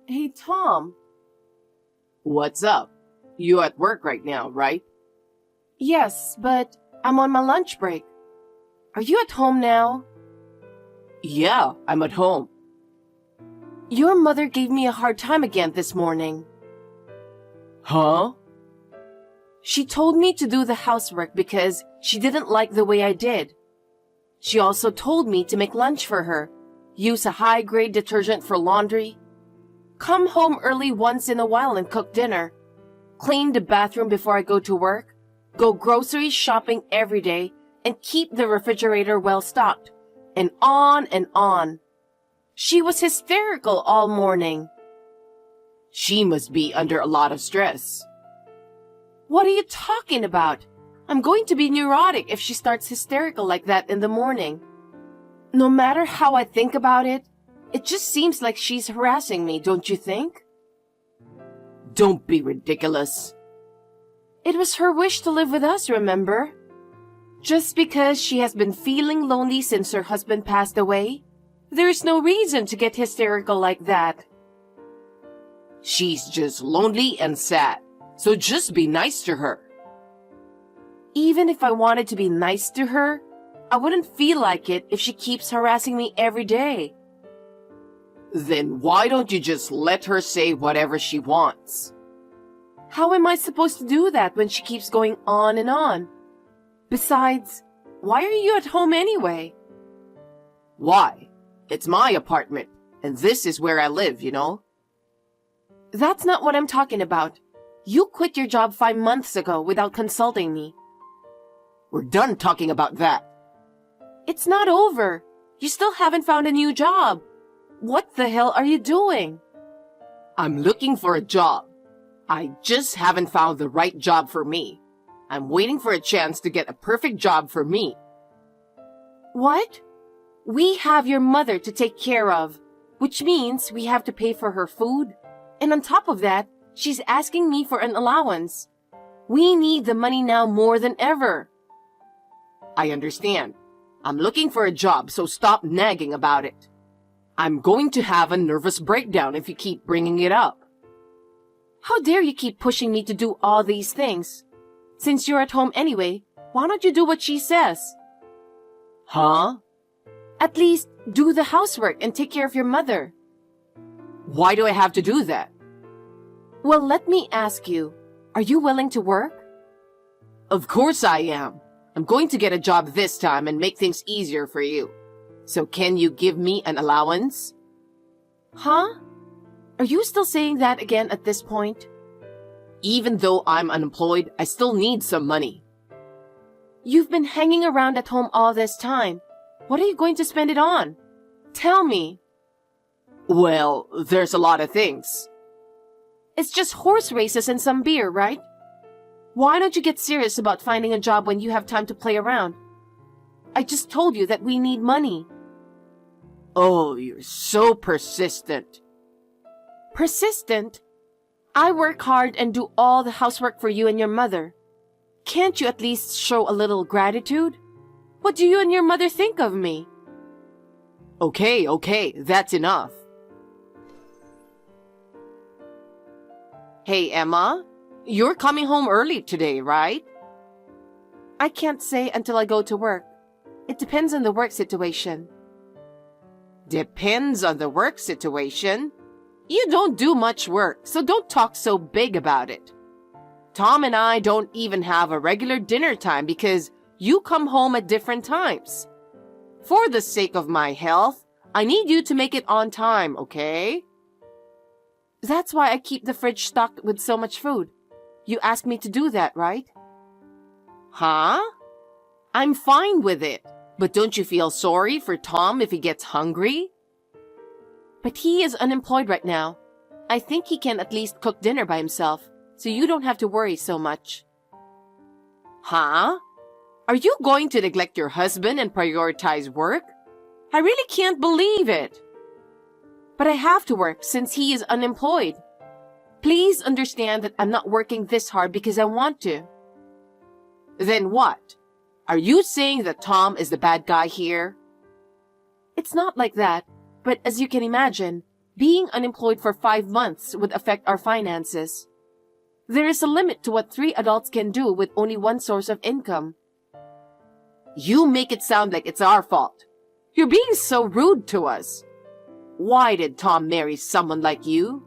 Hey, Tom. What's up? You at work right now, right? Yes, but I'm on my lunch break. Are you at home now? Yeah, I'm at home. Your mother gave me a hard time again this morning. Huh? She told me to do the housework because she didn't like the way I did. She also told me to make lunch for her, use a high-grade detergent for laundry, come home early once in a while and cook dinner, clean the bathroom before I go to work, go grocery shopping every day, and keep the refrigerator well stocked, and on and on. She was hysterical all morning. She must be under a lot of stress. What are you talking about? I'm going to be neurotic if she starts hysterical like that in the morning. No matter how I think about it, it just seems like she's harassing me, don't you think? Don't be ridiculous. It was her wish to live with us, remember? Just because she has been feeling lonely since her husband passed away, there's no reason to get hysterical like that. She's just lonely and sad, so just be nice to her. Even if I wanted to be nice to her, I wouldn't feel like it if she keeps harassing me every day. Then why don't you just let her say whatever she wants? How am I supposed to do that when she keeps going on and on? Besides, why are you at home anyway? Why? It's my apartment, and this is where I live, you know? That's not what I'm talking about. You quit your job 5 months ago without consulting me. We're done talking about that. It's not over. You still haven't found a new job. What the hell are you doing? I'm looking for a job. I just haven't found the right job for me. I'm waiting for a chance to get a perfect job for me. What? We have your mother to take care of, which means we have to pay for her food. And on top of that, she's asking me for an allowance. We need the money now more than ever. I understand. I'm looking for a job, so stop nagging about it. I'm going to have a nervous breakdown if you keep bringing it up. How dare you keep pushing me to do all these things? Since you're at home anyway, why don't you do what she says? Huh? At least do the housework and take care of your mother. Why do I have to do that? Well, let me ask you, are you willing to work? Of course I am. I'm going to get a job this time and make things easier for you. So can you give me an allowance? Huh? Are you still saying that again at this point? Even though I'm unemployed, I still need some money. You've been hanging around at home all this time. What are you going to spend it on? Tell me. Well, there's a lot of things. It's just horse races and some beer, right? Why don't you get serious about finding a job when you have time to play around? I just told you that we need money. Oh, you're so persistent. Persistent? I work hard and do all the housework for you and your mother. Can't you at least show a little gratitude? What do you and your mother think of me? Okay, that's enough. Hey, Emma, you're coming home early today, right? I can't say until I go to work. It depends on the work situation. Depends on the work situation? You don't do much work, so don't talk so big about it. Tom and I don't even have a regular dinner time because you come home at different times. For the sake of my health, I need you to make it on time, okay? That's why I keep the fridge stocked with so much food. You asked me to do that, right? Huh? I'm fine with it, but don't you feel sorry for Tom if he gets hungry? But he is unemployed right now. I think he can at least cook dinner by himself, so you don't have to worry so much. Huh? Are you going to neglect your husband and prioritize work? I really can't believe it. But I have to work since he is unemployed. Please understand that I'm not working this hard because I want to. Then what? Are you saying that Tom is the bad guy here? It's not like that, but as you can imagine, Being unemployed for 5 months would affect our finances. There is a limit to what 3 adults can do with only one source of income. You make it sound like it's our fault. You're being so rude to us. Why did Tom marry someone like you?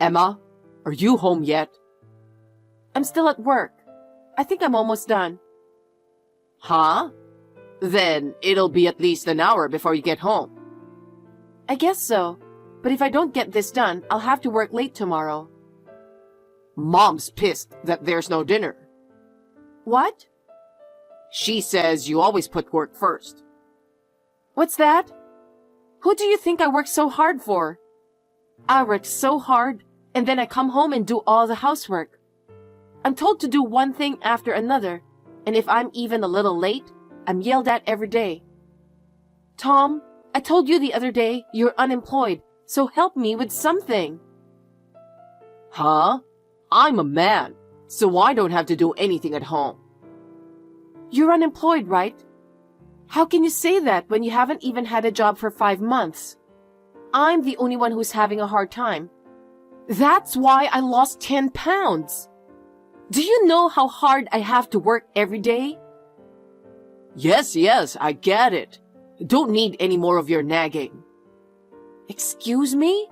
Emma, are you home yet? I'm still at work. I think I'm almost done. Huh? Then it'll be at least an hour before you get home. I guess so. But if I don't get this done, I'll have to work late tomorrow. Mom's pissed that there's no dinner. What? She says you always put work first. What's that? Who do you think I work so hard for? I work so hard, and then I come home and do all the housework. I'm told to do one thing after another, and if I'm even a little late, I'm yelled at every day. Tom, I told you the other day you're unemployed, so help me with something. Huh? I'm a man, so I don't have to do anything at home. You're unemployed, right? How can you say that when you haven't even had a job for 5 months? I'm the only one who's having a hard time. That's why I lost 10 pounds. Do you know how hard I have to work every day? Yes, I get it. Don't need any more of your nagging. Excuse me?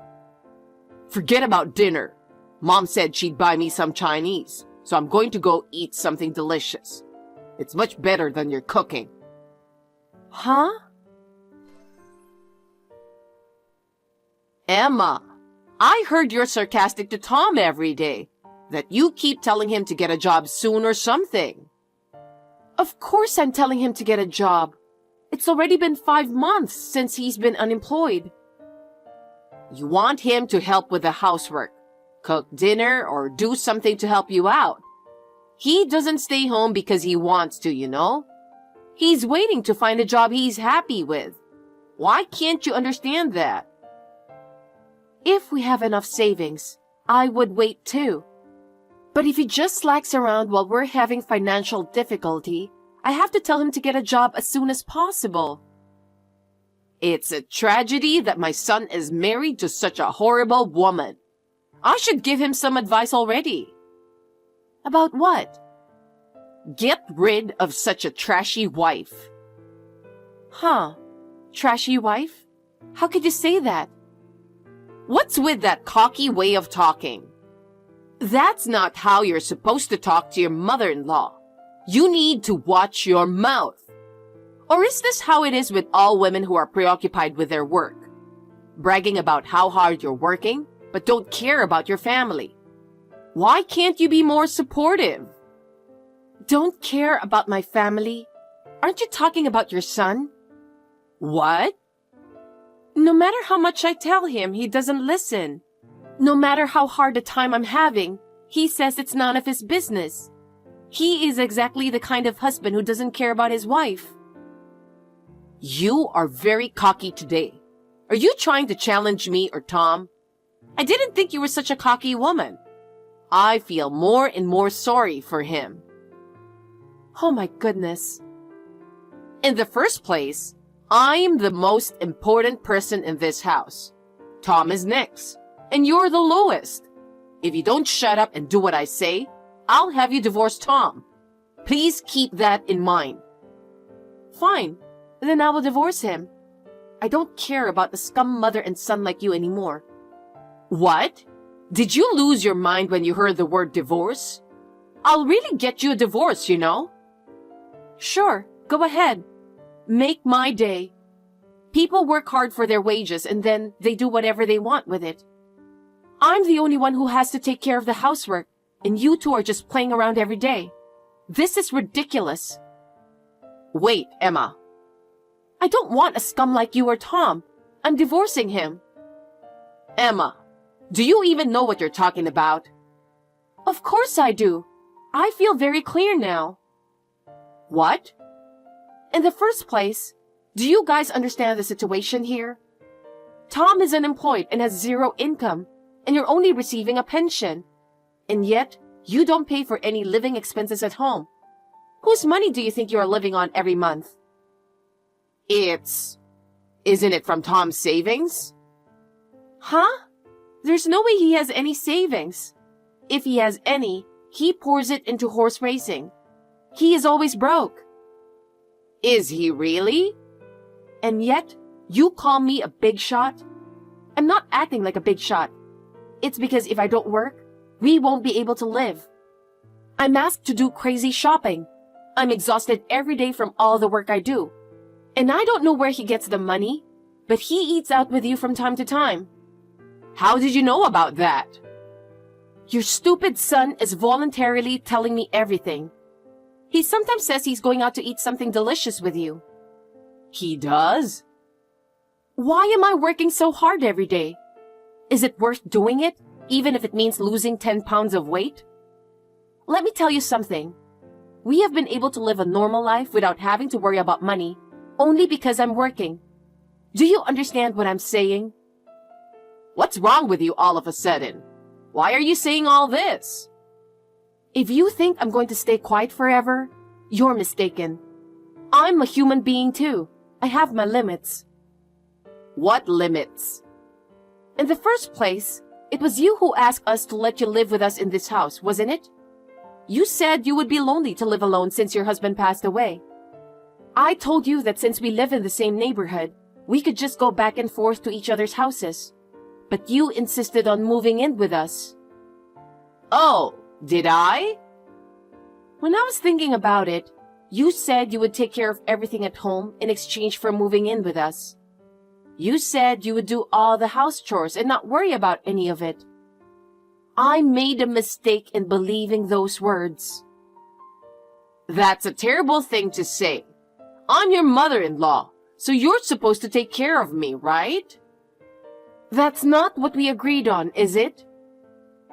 Forget about dinner. Mom said she'd buy me some Chinese, so I'm going to go eat something delicious. It's much better than your cooking. Huh? Emma, I heard you're sarcastic to Tom every day, that you keep telling him to get a job soon or something. Of course I'm telling him to get a job. It's already been 5 months since he's been unemployed. You want him to help with the housework, cook dinner, or do something to help you out. He doesn't stay home because he wants to, you know? He's waiting to find a job he's happy with. Why can't you understand that? If we have enough savings, I would wait too. But if he just slacks around while we're having financial difficulty, I have to tell him to get a job as soon as possible. It's a tragedy that my son is married to such a horrible woman. I should give him some advice already. About what? Get rid of such a trashy wife. Huh? Trashy wife? How could you say that? What's with that cocky way of talking? That's not how you're supposed to talk to your mother-in-law. You need to watch your mouth. Or is this how it is with all women who are preoccupied with their work? Bragging about how hard you're working, but don't care about your family. Why can't you be more supportive? Don't care about my family? Aren't you talking about your son? What? No matter how much I tell him, he doesn't listen. No matter how hard a time I'm having, he says it's none of his business. He is exactly the kind of husband who doesn't care about his wife. You are very cocky today. Are you trying to challenge me or Tom? I didn't think you were such a cocky woman. I feel more and more sorry for him. Oh my goodness. In the first place, I'm the most important person in this house. Tom is next, and you're the lowest. If you don't shut up and do what I say, I'll have you divorce Tom. Please keep that in mind. Fine, then I will divorce him. I don't care about a scum mother and son like you anymore. What? Did you lose your mind when you heard the word divorce? I'll really get you a divorce, you know. Sure, go ahead. Make my day. People work hard for their wages and then they do whatever they want with it. I'm the only one who has to take care of the housework, and you two are just playing around every day. This is ridiculous. Wait, Emma. I don't want a scum like you or Tom. I'm divorcing him. Emma, do you even know what you're talking about? Of course I do. I feel very clear now. What? In the first place, do you guys understand the situation here? Tom is unemployed and has 0 income, and you're only receiving a pension. And yet, you don't pay for any living expenses at home. Whose money do you think you are living on every month? It's Isn't it from Tom's savings? Huh? There's no way he has any savings. If he has any, he pours it into horse racing. He is always broke. Is he really? And yet, you call me a big shot? I'm not acting like a big shot. It's because if I don't work, we won't be able to live. I'm asked to do crazy shopping. I'm exhausted every day from all the work I do. And I don't know where he gets the money, but he eats out with you from time to time. How did you know about that? Your stupid son is voluntarily telling me everything. He sometimes says he's going out to eat something delicious with you. He does? Why am I working so hard every day? Is it worth doing it, even if it means losing 10 pounds of weight? Let me tell you something. We have been able to live a normal life without having to worry about money, only because I'm working. Do you understand what I'm saying? What's wrong with you all of a sudden? Why are you saying all this? If you think I'm going to stay quiet forever, you're mistaken. I'm a human being too. I have my limits. What limits? In the first place, it was you who asked us to let you live with us in this house, wasn't it? You said you would be lonely to live alone since your husband passed away. I told you that since we live in the same neighborhood, we could just go back and forth to each other's houses. But you insisted on moving in with us. Oh, did I? When I was thinking about it, you said you would take care of everything at home in exchange for moving in with us. You said you would do all the house chores and not worry about any of it. I made a mistake in believing those words. That's a terrible thing to say. I'm your mother-in-law, so you're supposed to take care of me, right? That's not what we agreed on, is it?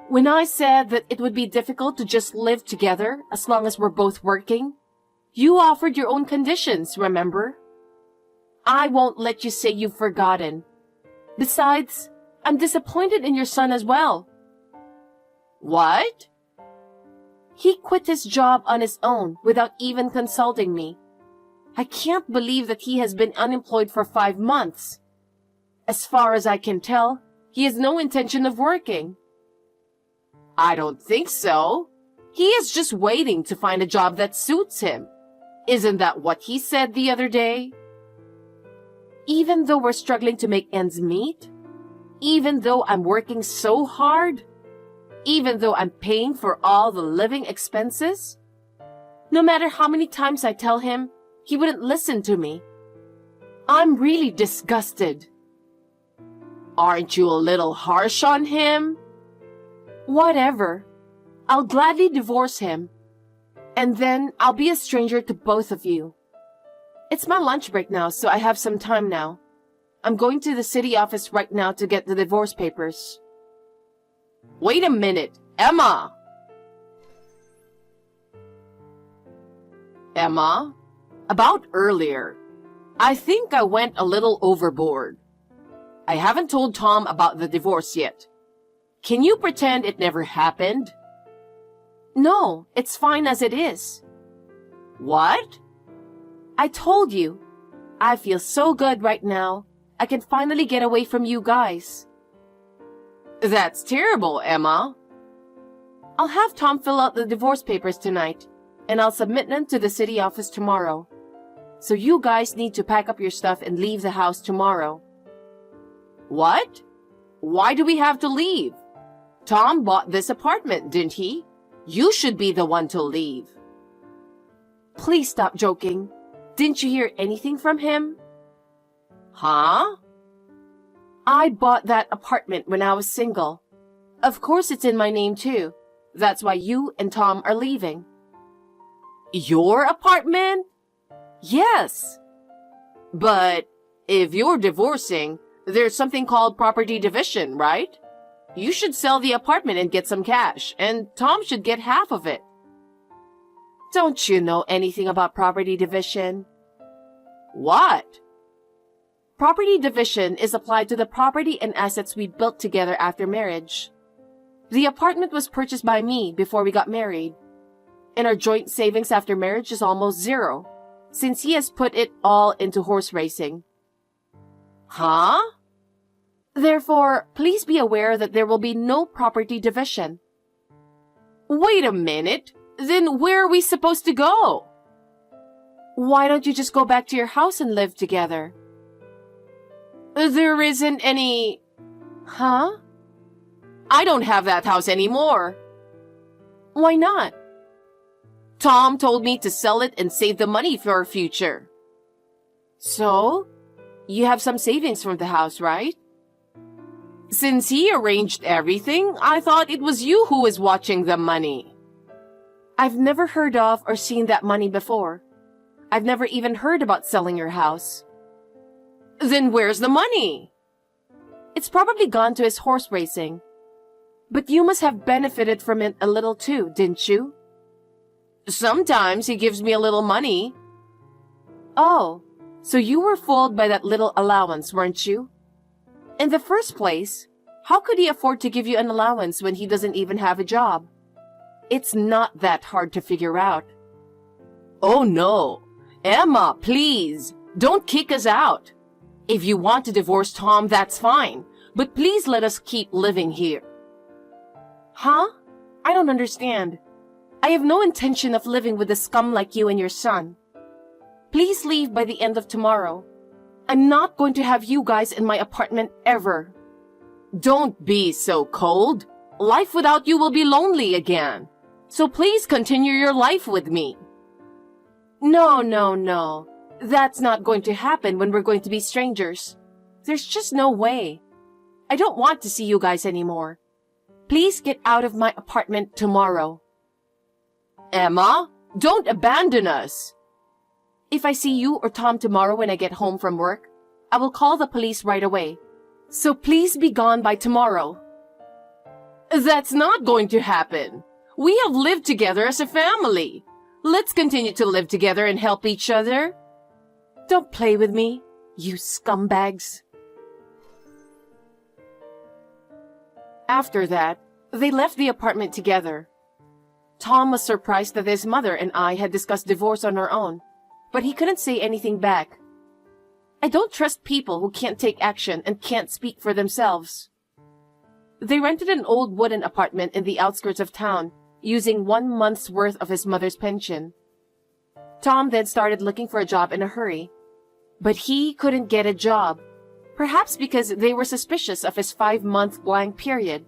When I said that it would be difficult to just live together as long as we're both working, you offered your own conditions, remember? I won't let you say you've forgotten. Besides, I'm disappointed in your son as well. What? He quit his job on his own without even consulting me. I can't believe that he has been unemployed for 5 months. As far as I can tell, he has no intention of working. I don't think so. He is just waiting to find a job that suits him. Isn't that what he said the other day? Even though we're struggling to make ends meet? Even though I'm working so hard? Even though I'm paying for all the living expenses? No matter how many times I tell him, he wouldn't listen to me. I'm really disgusted. Aren't you a little harsh on him? Whatever. I'll gladly divorce him. And then I'll be a stranger to both of you. It's my lunch break now, so I have some time now. I'm going to the city office right now to get the divorce papers. Wait a minute, Emma! Emma, about earlier, I think I went a little overboard. I haven't told Tom about the divorce yet. Can you pretend it never happened? No, it's fine as it is. What? I told you. I feel so good right now. I can finally get away from you guys. That's terrible, Emma. I'll have Tom fill out the divorce papers tonight, and I'll submit them to the city office tomorrow. So you guys need to pack up your stuff and leave the house tomorrow. What? Why do we have to leave? Tom bought this apartment, didn't he? You should be the one to leave. Please stop joking. Didn't you hear anything from him? Huh? I bought that apartment when I was single. Of course it's in my name too. That's why you and Tom are leaving. Your apartment? Yes. But if you're divorcing, there's something called property division, right? You should sell the apartment and get some cash, and Tom should get half of it. Don't you know anything about property division? What? Property division is applied to the property and assets we built together after marriage. The apartment was purchased by me before we got married, and our joint savings after marriage is almost zero, since he has put it all into horse racing. Huh? Therefore, please be aware that there will be no property division. Wait a minute. Then where are we supposed to go? Why don't you just go back to your house and live together? There isn't any... Huh? I don't have that house anymore. Why not? Tom told me to sell it and save the money for our future. So? You have some savings from the house, right? Since he arranged everything, I thought it was you who was watching the money. I've never heard of or seen that money before. I've never even heard about selling your house. Then where's the money? It's probably gone to his horse racing. But you must have benefited from it a little too, didn't you? Sometimes he gives me a little money. Oh, so you were fooled by that little allowance, weren't you? In the first place, how could he afford to give you an allowance when he doesn't even have a job? It's not that hard to figure out. Oh no. Emma, please, don't kick us out. If you want to divorce Tom, that's fine. But please let us keep living here. Huh? I don't understand. I have no intention of living with a scum like you and your son. Please leave by the end of tomorrow. I'm not going to have you guys in my apartment ever. Don't be so cold. Life without you will be lonely again. So please continue your life with me. No. That's not going to happen when we're going to be strangers. There's just no way. I don't want to see you guys anymore. Please get out of my apartment tomorrow. Emma, don't abandon us. If I see you or Tom tomorrow when I get home from work, I will call the police right away. So please be gone by tomorrow. That's not going to happen. We have lived together as a family. Let's continue to live together and help each other. Don't play with me, you scumbags. After that, they left the apartment together. Tom was surprised that his mother and I had discussed divorce on our own, but he couldn't say anything back. I don't trust people who can't take action and can't speak for themselves. They rented an old wooden apartment in the outskirts of town, using 1 month's worth of his mother's pension. Tom then started looking for a job in a hurry, but he couldn't get a job, perhaps because they were suspicious of his 5-month blank period.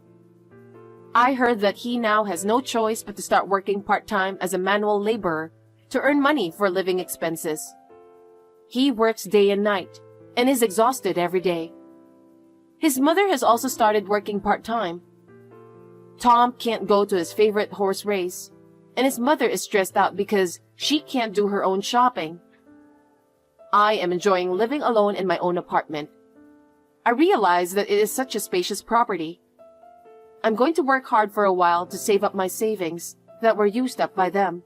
I heard that he now has no choice but to start working part-time as a manual laborer to earn money for living expenses. He works day and night and is exhausted every day. His mother has also started working part-time. Tom can't go to his favorite horse race, and his mother is stressed out because she can't do her own shopping. I am enjoying living alone in my own apartment. I realize that it is such a spacious property. I'm going to work hard for a while to save up my savings that were used up by them.